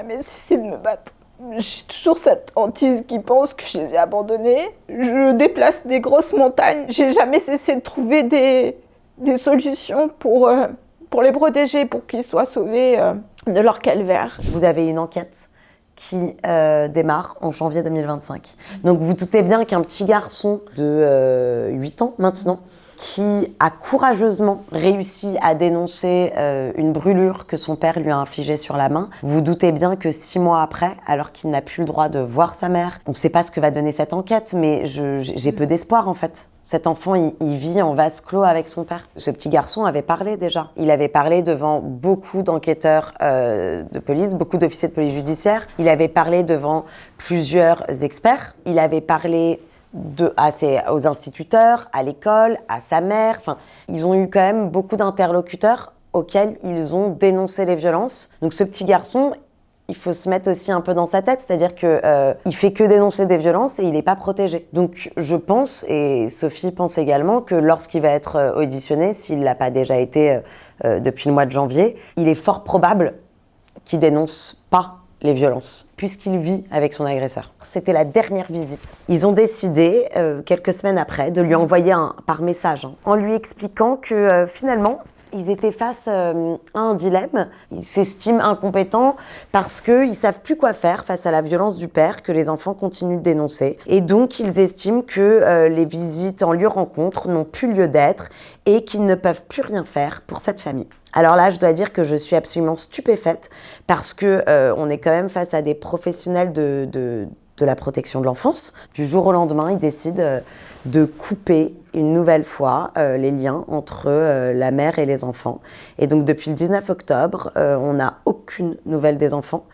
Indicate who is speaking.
Speaker 1: jamais cessé de me battre. J'ai toujours cette hantise qui pense que je les ai abandonnés. Je déplace des grosses montagnes. J'ai jamais cessé de trouver des solutions pour les protéger, pour qu'ils soient sauvés de leur calvaire.
Speaker 2: Vous avez une enquête qui démarre en janvier 2025. Donc vous doutez bien qu'un petit garçon de 8 ans maintenant, qui a courageusement réussi à dénoncer une brûlure que son père lui a infligée sur la main, vous doutez bien que 6 mois après, alors qu'il n'a plus le droit de voir sa mère, on ne sait pas ce que va donner cette enquête, mais j'ai peu d'espoir en fait. Cet enfant, il vit en vase clos avec son père. Ce petit garçon avait parlé déjà. Il avait parlé devant beaucoup d'enquêteurs de police, beaucoup d'officiers de police judiciaire. Il avait parlé devant plusieurs experts. Il avait parlé aux instituteurs, à l'école, à sa mère. Enfin, ils ont eu quand même beaucoup d'interlocuteurs auxquels ils ont dénoncé les violences. Donc ce petit garçon, il faut se mettre aussi un peu dans sa tête, c'est-à-dire qu'il fait que dénoncer des violences et il n'est pas protégé. Donc je pense, et Sophie pense également, que lorsqu'il va être auditionné, s'il ne l'a pas déjà été depuis le mois de janvier, il est fort probable qu'il dénonce pas les violences, puisqu'il vit avec son agresseur. C'était la dernière visite. Ils ont décidé, quelques semaines après, de lui envoyer par message, en lui expliquant que finalement, ils étaient face à un dilemme. Ils s'estiment incompétents parce qu'ils ne savent plus quoi faire face à la violence du père que les enfants continuent de dénoncer. Et donc, ils estiment que les visites en lieu rencontre n'ont plus lieu d'être et qu'ils ne peuvent plus rien faire pour cette famille. Alors là, je dois dire que je suis absolument stupéfaite parce que on est quand même face à des professionnels de la protection de l'enfance. Du jour au lendemain, ils décident de couper une nouvelle fois les liens entre la mère et les enfants. Et donc depuis le 19 octobre, on n'a aucune nouvelle des enfants.